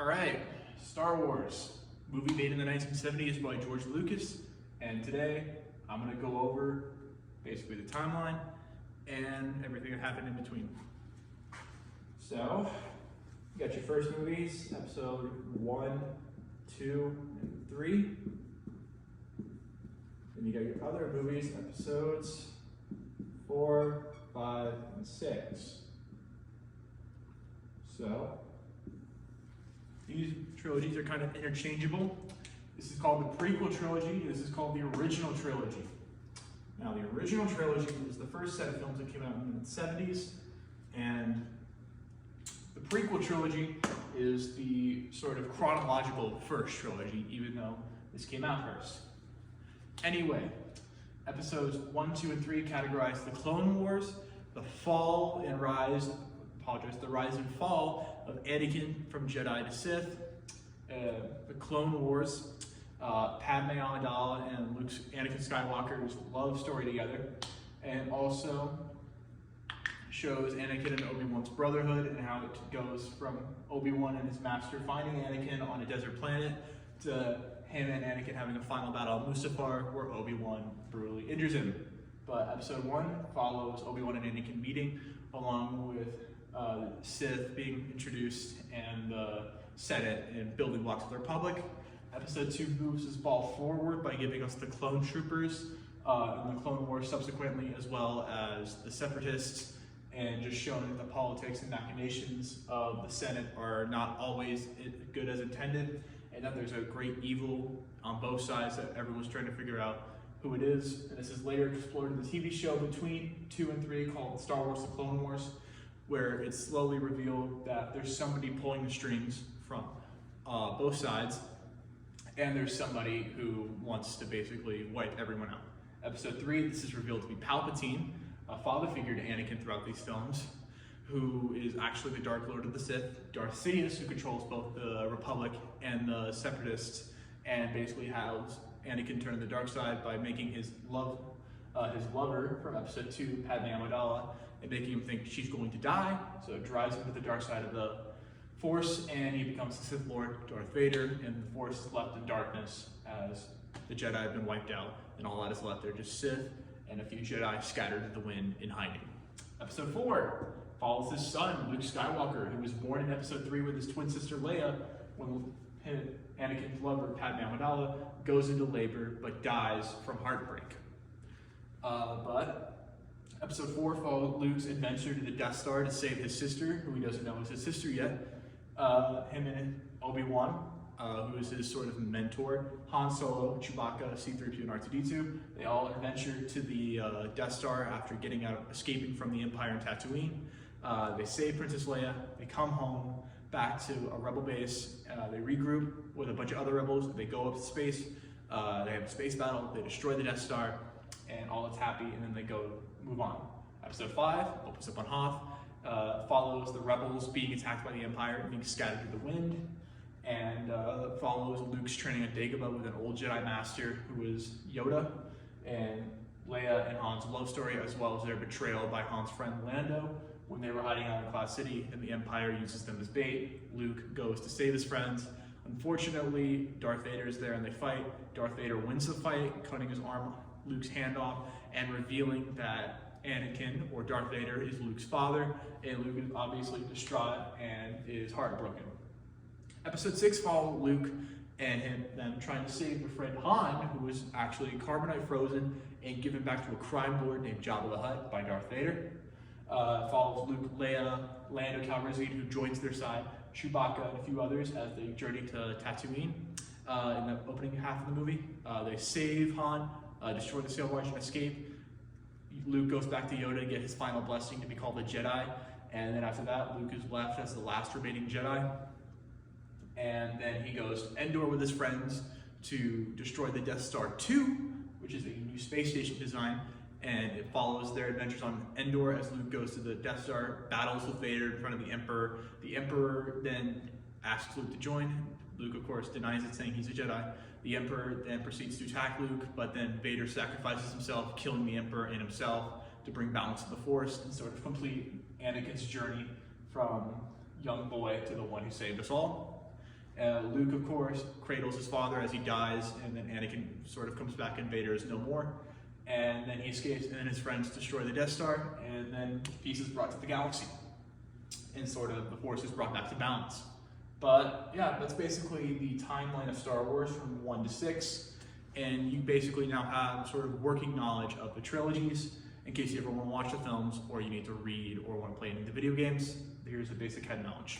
All right, Star Wars, movie made in the 1970s by George Lucas, and today I'm going to go over basically the timeline and everything that happened in between. So, you got your first movies, episode 1, 2, and 3. Then you got your other movies, episodes 4, 5, and 6. So, these trilogies are kind of interchangeable. This is called the prequel trilogy. This is called the original trilogy. Now, the original trilogy is the first set of films that came out in the 70s, and the prequel trilogy is the sort of chronological first trilogy, even though this came out first. Anyway, episodes 1, 2, and 3 categorize the Clone Wars, the rise and fall of Anakin from Jedi to Sith, the Clone Wars, Padme Amidala and Anakin Skywalker's love story together, and also shows Anakin and Obi-Wan's brotherhood and how it goes from Obi-Wan and his master finding Anakin on a desert planet to him and Anakin having a final battle on Mustafar where Obi-Wan brutally injures him. But episode 1 follows Obi-Wan and Anakin meeting along with Sith being introduced and the Senate and building blocks of the Republic. Episode 2 moves this ball forward by giving us the clone troopers and the Clone Wars subsequently, as well as the Separatists, and just showing that the politics and machinations of the Senate are not always good as intended, and that there's a great evil on both sides that everyone's trying to figure out who it is. And this is later explored in the TV show between 2 and 3 called Star Wars: The Clone Wars, where it's slowly revealed that there's somebody pulling the strings from both sides, and there's somebody who wants to basically wipe everyone out. Episode 3, this is revealed to be Palpatine, a father figure to Anakin throughout these films, who is actually the Dark Lord of the Sith, Darth Sidious, who controls both the Republic and the Separatists, and basically has Anakin turn to the dark side by making his lover from episode 2, Padme Amidala, and making him think she's going to die, so it drives him to the dark side of the Force, and he becomes the Sith Lord, Darth Vader, and the Force is left in darkness as the Jedi have been wiped out, and all that is left are just Sith and a few Jedi scattered to the wind in hiding. Episode 4 follows his son, Luke Skywalker, who was born in episode 3 with his twin sister Leia, when Anakin's lover, Padme Amidala, goes into labor but dies from heartbreak. But episode 4 follows Luke's adventure to the Death Star to save his sister, who he doesn't know is his sister yet. Him and Obi-Wan, who is his sort of mentor, Han Solo, Chewbacca, C-3PO, and R2-D2. They all adventure to the Death Star after escaping from the Empire in Tatooine. They save Princess Leia. They come home back to a rebel base. They regroup with a bunch of other rebels. They go up to space. They have a space battle. They destroy the Death Star, and all is happy. And then they move on. Episode 5 opens up on Hoth. Follows the rebels being attacked by the Empire and being scattered to the wind, and follows Luke's training at Dagobah with an old Jedi Master who is Yoda, and Leia and Han's love story, as well as their betrayal by Han's friend Lando when they were hiding out in Cloud City and the Empire uses them as bait. Luke goes to save his friends. Unfortunately, Darth Vader is there and they fight. Darth Vader wins the fight, cutting Luke's hand off, and revealing that Anakin, or Darth Vader, is Luke's father, and Luke is obviously distraught and is heartbroken. Episode 6 follows Luke and them trying to save their friend Han, who was actually carbonite frozen and given back to a crime lord named Jabba the Hutt by Darth Vader. Follows Luke, Leia, Lando Calrissian, who joins their side, Chewbacca, and a few others as they journey to Tatooine. In the opening half of the movie, they save Han, destroy the Sail Barge, and escape. Luke goes back to Yoda to get his final blessing to be called a Jedi, and then after that, Luke is left as the last remaining Jedi. And then he goes to Endor with his friends to destroy the Death Star 2, which is a new space station design, and it follows their adventures on Endor as Luke goes to the Death Star, battles with Vader in front of the Emperor. The Emperor then asks Luke to join. Luke, of course, denies it, saying he's a Jedi. The Emperor then proceeds to attack Luke, but then Vader sacrifices himself, killing the Emperor and himself to bring balance to the Force and sort of complete Anakin's journey from young boy to the one who saved us all. Luke, of course, cradles his father as he dies, and then Anakin sort of comes back and Vader is no more. And then he escapes, and then his friends destroy the Death Star, and then peace is brought to the galaxy. And sort of the Force is brought back to balance. But yeah, that's basically the timeline of Star Wars from 1 to 6. And you basically now have sort of working knowledge of the trilogies in case you ever want to watch the films, or you need to read or want to play any of the video games. Here's the basic head knowledge.